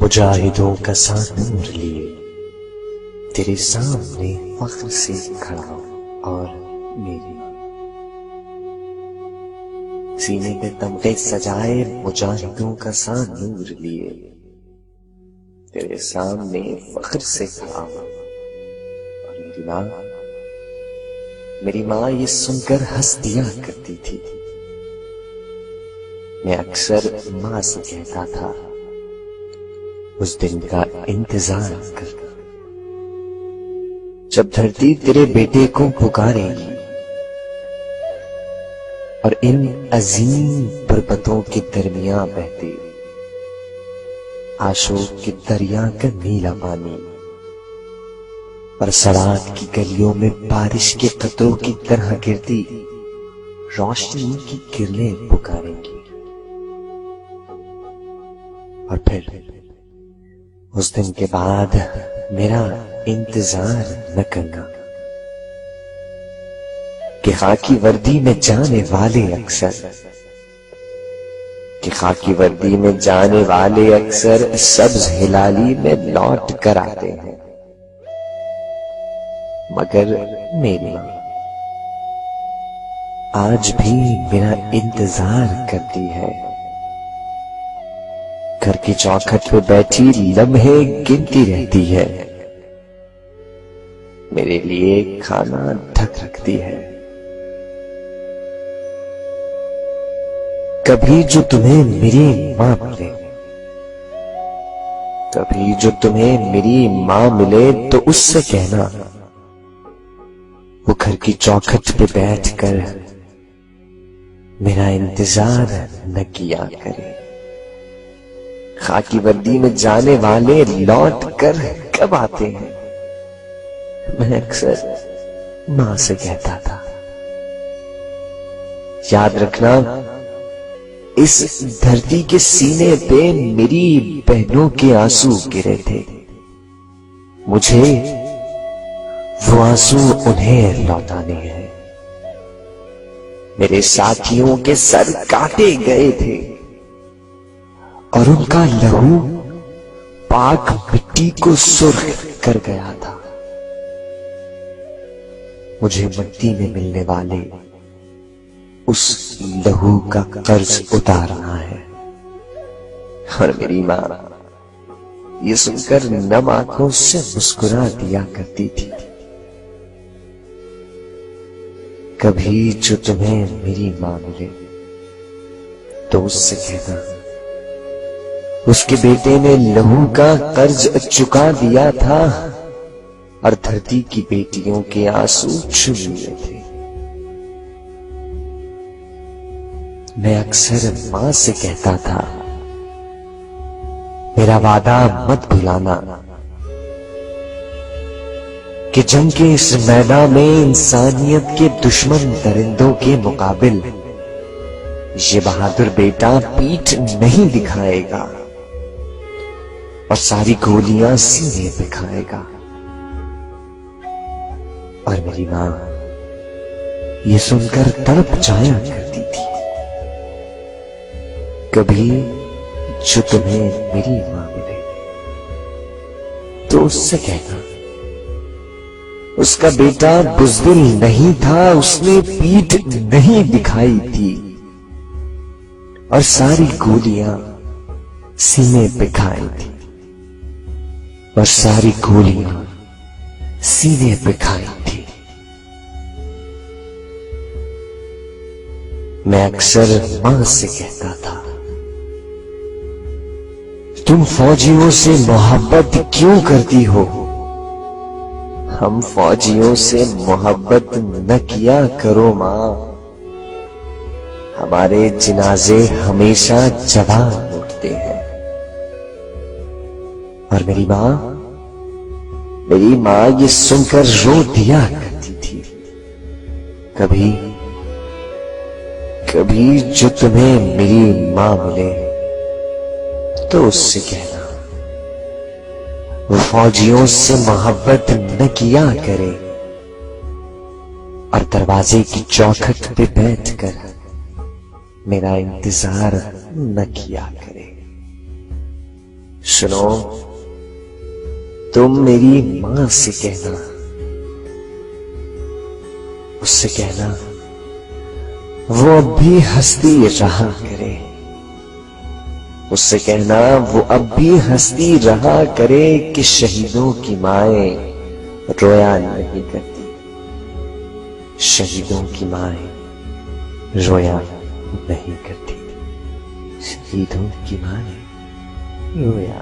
मुजाहिदों का सा नूर लिए तेरे सामने फख्र से खड़ा और मेरे सीने पे तमगे सजाए मुजाहिदों का सा नूर लिए तेरे सामने फख्र से खड़ा और मेरी माँ ये सुनकर हंस दिया करती थी। मैं अक्सर माँ से कहता था उस दिन का इंतजार करना जब धरती तेरे बेटे को पुकारेगी और इन अजीम पर्वतों के दरमियां बहते आशोक के दरिया का नीला पानी और सड़क की गलियों में बारिश के कतरों की तरह गिरती रोशनी की किरणें पुकारेंगी। और फिर उस दिन के बाद मेरा इंतजार न करना कि खाकी वर्दी में जाने वाले अक्सर सब्ज हिलाली में लौट कर आते हैं, मगर मेरी मां आज भी मेरा इंतजार करती है। घर की चौखट पे बैठी लम्हे गिनती रहती है, मेरे लिए खाना ढक रखती है। कभी जो तुम्हें मेरी मां मिले तो उससे कहना वो घर की चौखट पे बैठकर मेरा इंतजार न किया करे। खाकी वर्दी में जाने वाले लौट कर कब आते हैं, मैं अक्सर मां से कहता था। याद रखना इस धरती के सीने पे मेरी बहनों के आंसू गिरे थे, मुझे वो आंसू उन्हें लौटाने हैं। मेरे साथियों के सर काटे गए थे और उनका लहू पाक मिट्टी को सुर्ख कर गया था। मुझे मिट्टी में मिलने वाले उस लहू का कर्ज उतारना है। और मेरी मां ये सुनकर नम आंखों से मुस्कुरा दिया करती थी। कभी जो तुम्हें मेरी मां मिले तो उससे कहना उसके बेटे ने लहू का कर्ज चुका दिया था और धरती की बेटियों के आंसू छू लिए थे। मैं अक्सर मां से कहता था मेरा वादा मत भुलाना कि जंग के इस मैदान में इंसानियत के दुश्मन दरिंदों के मुकाबिल ये बहादुर बेटा पीठ नहीं दिखाएगा और सारी गोलियां सीने पे खाएगा। और मेरी मां ये सुनकर तड़प जाया करती थी। कभी जो तुम्हें मेरी मां मिले तो उससे कहना उसका बेटा बुज़दिल नहीं था, उसने पीठ नहीं दिखाई थी और सारी गोलियां सीने पे खाई थी और सारी गोलियां सीने पे खाई थी। मैं अक्सर मां से कहता था तुम फौजियों से मोहब्बत क्यों करती हो? हम फौजियों से मोहब्बत न किया करो मां, हमारे जनाजे हमेशा जवान उठते हैं। और मेरी मां ये सुनकर रो दिया करती थी। कभी जो तुम्हें मेरी मां मिले तो उससे कहना वो फौजियों से मोहब्बत न किया करे और दरवाजे की चौखट पे बैठकर मेरा इंतजार न किया करे। सुनो, तुम मेरी मां से कहना, उससे कहना वो अब भी हंसती रहा करे, उससे कहना वो अब भी हंसती रहा करे कि शहीदों की माएं रोया नहीं करती, शहीदों की माएं रोया नहीं करती, शहीदों की माएं रोया